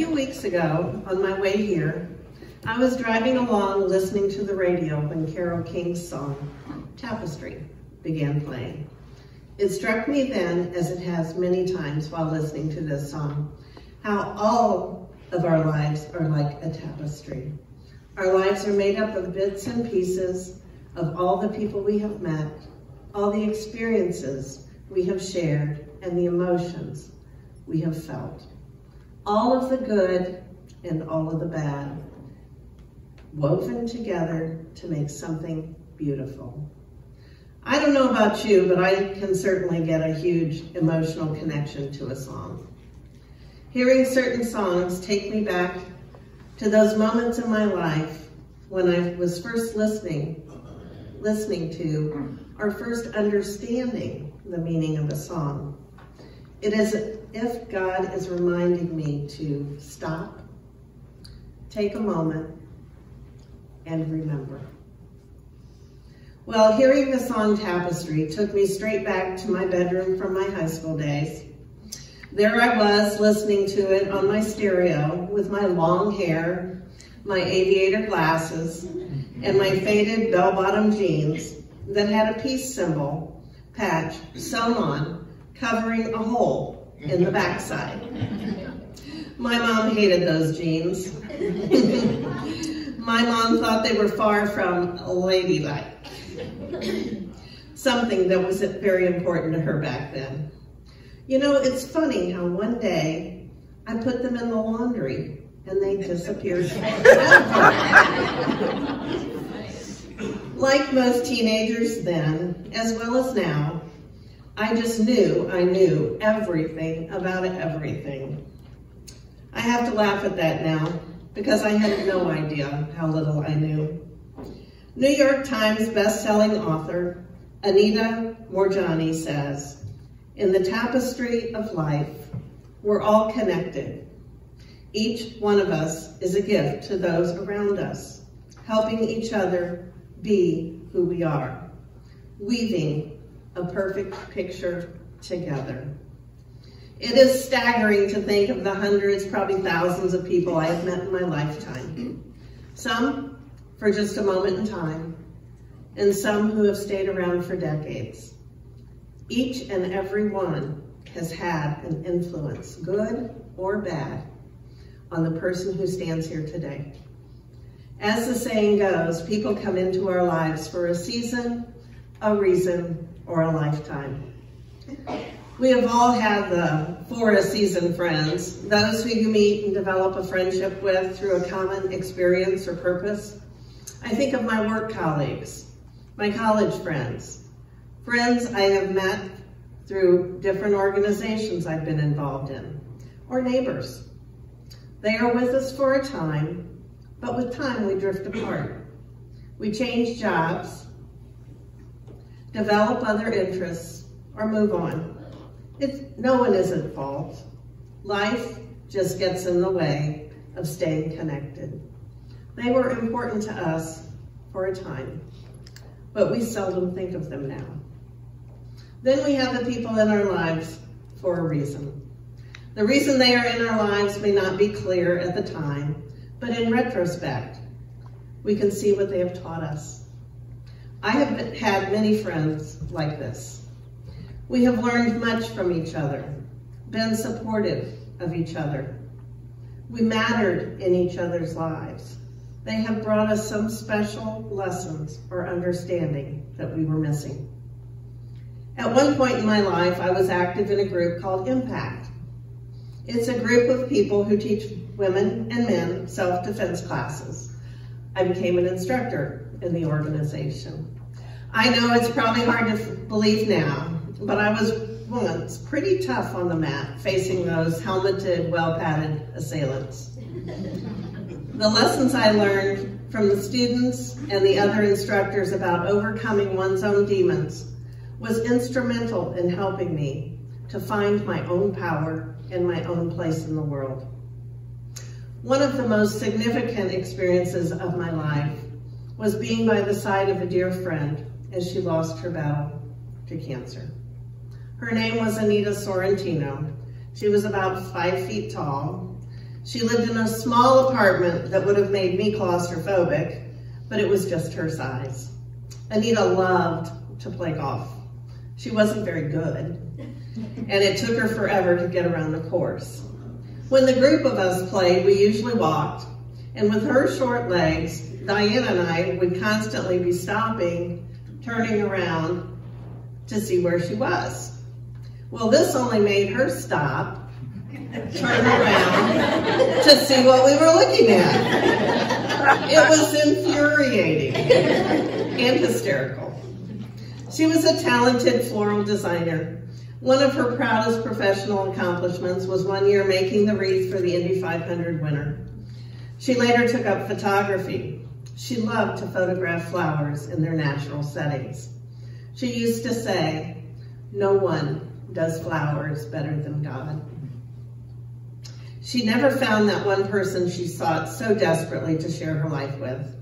few weeks ago, on my way here, I was driving along listening to the radio when Carole King's song, Tapestry, began playing. It struck me then, as it has many times while listening to this song, how all of our lives are like a tapestry. Our lives are made up of bits and pieces of all the people we have met, all the experiences we have shared, and the emotions we have felt. All of the good and all of the bad, woven together to make something beautiful. I don't know about you, but I can certainly get a huge emotional connection to a song. Hearing certain songs take me back to those moments in my life when I was first listening to or first understanding the meaning of a song. It is as if God is reminding me to stop, take a moment, and remember. Well, hearing the song Tapestry took me straight back to my bedroom from my high school days. There I was listening to it on my stereo with my long hair, my aviator glasses, and my faded bell-bottom jeans that had a peace symbol patch sewn on, covering a hole in the backside. My mom hated those jeans. My mom thought they were far from ladylike, something that was very important to her back then. You know, it's funny how one day I put them in the laundry and they disappeared. Like most teenagers then, as well as now, I just knew I knew everything about everything. I have to laugh at that now because I had no idea how little I knew. New York Times best-selling author Anita Moorjani says, "In the tapestry of life, we're all connected. Each one of us is a gift to those around us, helping each other be who we are, weaving a perfect picture together." It is staggering to think of the hundreds, probably thousands of people I have met in my lifetime. Some for just a moment in time, and some who have stayed around for decades. Each and every one has had an influence, good or bad, on the person who stands here today. As the saying goes, people come into our lives for a season, a reason, or a lifetime. We have all had the for a season friends, those who you meet and develop a friendship with through a common experience or purpose. I think of my work colleagues, my college friends, friends I have met through different organizations I've been involved in, or neighbors. They are with us for a time, but with time we drift apart. We change jobs, develop other interests, or move on. No one is at fault. Life just gets in the way of staying connected. They were important to us for a time, but we seldom think of them now. Then we have the people in our lives for a reason. The reason they are in our lives may not be clear at the time, but in retrospect, we can see what they have taught us. I have had many friends like this. We have learned much from each other, been supportive of each other. We mattered in each other's lives. They have brought us some special lessons or understanding that we were missing. At one point in my life, I was active in a group called Impact. It's a group of people who teach women and men self-defense classes. I became an instructor in the organization. I know it's probably hard to believe now, but I was once pretty tough on the mat, facing those helmeted, well-padded assailants. The lessons I learned from the students and the other instructors about overcoming one's own demons was instrumental in helping me to find my own power and my own place in the world. One of the most significant experiences of my life was being by the side of a dear friend as she lost her battle to cancer. Her name was Anita Sorrentino. She was about 5 feet tall. She lived in a small apartment that would have made me claustrophobic, but it was just her size. Anita loved to play golf. She wasn't very good, and it took her forever to get around the course. When the group of us played, we usually walked, and with her short legs, Diana and I would constantly be stopping, turning around to see where she was. Well, this only made her stop, turn around to see what we were looking at. It was infuriating and hysterical. She was a talented floral designer. One of her proudest professional accomplishments was one year making the wreath for the Indy 500 winner. She later took up photography. She loved to photograph flowers in their natural settings. She used to say, "No one does flowers better than God." She never found that one person she sought so desperately to share her life with,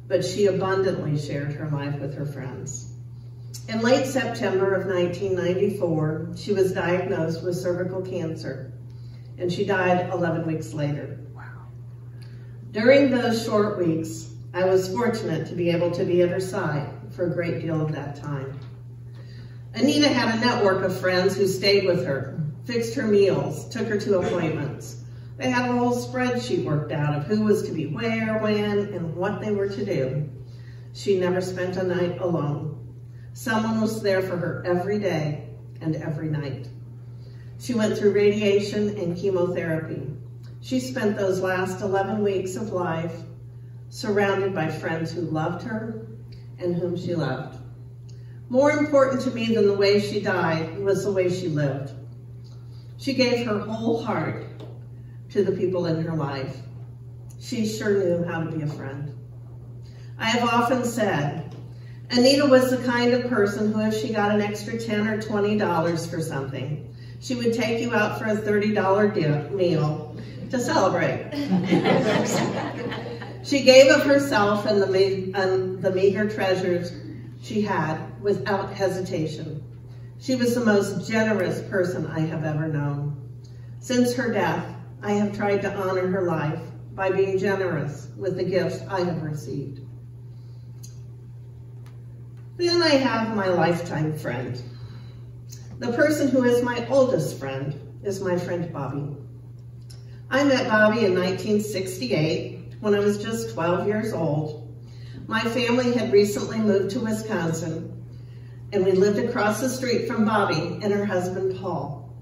but she abundantly shared her life with her friends. In late September of 1994, she was diagnosed with cervical cancer, and she died 11 weeks later. Wow. During those short weeks, I was fortunate to be able to be at her side for a great deal of that time. Anita had a network of friends who stayed with her, fixed her meals, took her to appointments. They had a whole spreadsheet worked out of who was to be where, when, and what they were to do. She never spent a night alone. Someone was there for her every day and every night. She went through radiation and chemotherapy. She spent those last 11 weeks of life surrounded by friends who loved her and whom she loved. More important to me than the way she died was the way she lived. She gave her whole heart to the people in her life. She sure knew how to be a friend. I have often said, Anita was the kind of person who, if she got an extra $10 or $20 for something, she would take you out for a $30 meal to celebrate. She gave of herself and the meager treasures she had without hesitation. She was the most generous person I have ever known. Since her death, I have tried to honor her life by being generous with the gifts I have received. Then I have my lifetime friend. The person who is my oldest friend is my friend Bobby. I met Bobby in 1968 when I was just 12 years old. My family had recently moved to Wisconsin, and we lived across the street from Bobby and her husband Paul.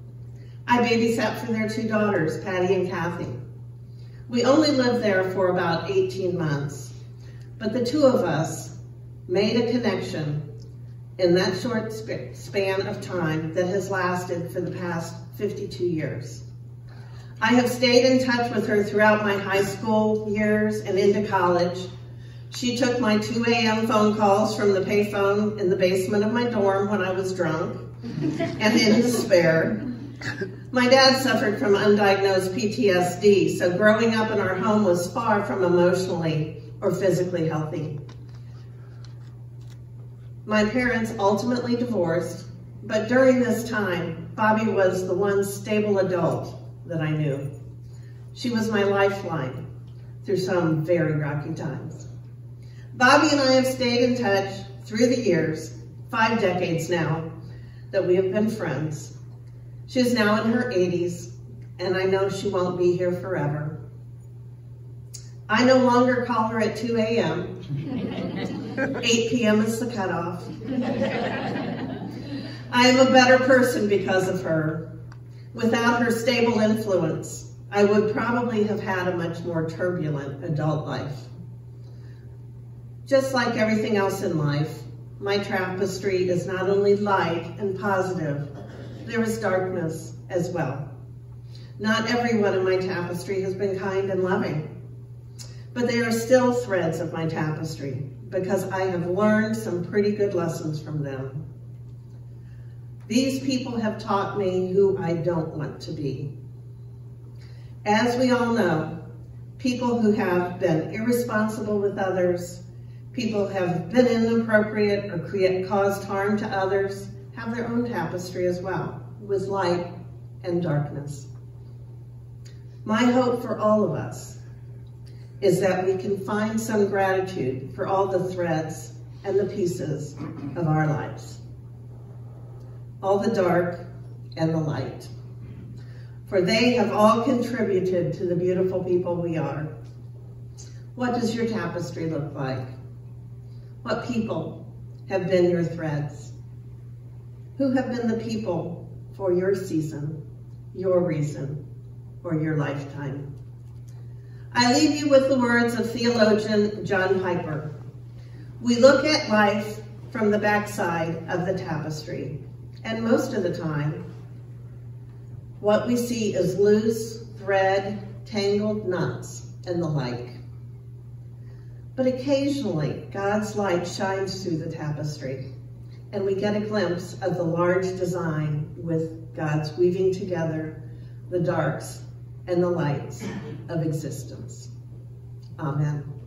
I babysat for their two daughters, Patty and Kathy. We only lived there for about 18 months, but the two of us made a connection in that short span of time that has lasted for the past 52 years. I have stayed in touch with her throughout my high school years and into college. She took my 2 a.m. phone calls from the payphone in the basement of my dorm when I was drunk and in despair. My dad suffered from undiagnosed PTSD, so growing up in our home was far from emotionally or physically healthy. My parents ultimately divorced, but during this time, Bobby was the one stable adult that I knew. She was my lifeline through some very rocky times. Bobby and I have stayed in touch through the years, 5 decades now, that we have been friends. She is now in her 80s, and I know she won't be here forever. I no longer call her at 2 a.m. 8 p.m. is the cutoff. I am a better person because of her. Without her stable influence, I would probably have had a much more turbulent adult life. Just like everything else in life, my tapestry is not only light and positive, there is darkness as well. Not everyone in my tapestry has been kind and loving, but they are still threads of my tapestry because I have learned some pretty good lessons from them. These people have taught me who I don't want to be. As we all know, people who have been irresponsible with others, people who have been inappropriate or caused harm to others, have their own tapestry as well, with light and darkness. My hope for all of us is that we can find some gratitude for all the threads and the pieces of our lives, all the dark and the light, for they have all contributed to the beautiful people we are. What does your tapestry look like? What people have been your threads? Who have been the people for your season, your reason, or your lifetime? I leave you with the words of theologian John Piper. We look at life from the backside of the tapestry, and most of the time, what we see is loose thread, tangled knots, and the like. But occasionally, God's light shines through the tapestry, and we get a glimpse of the large design with God's weaving together the darks and the lights of existence. Amen.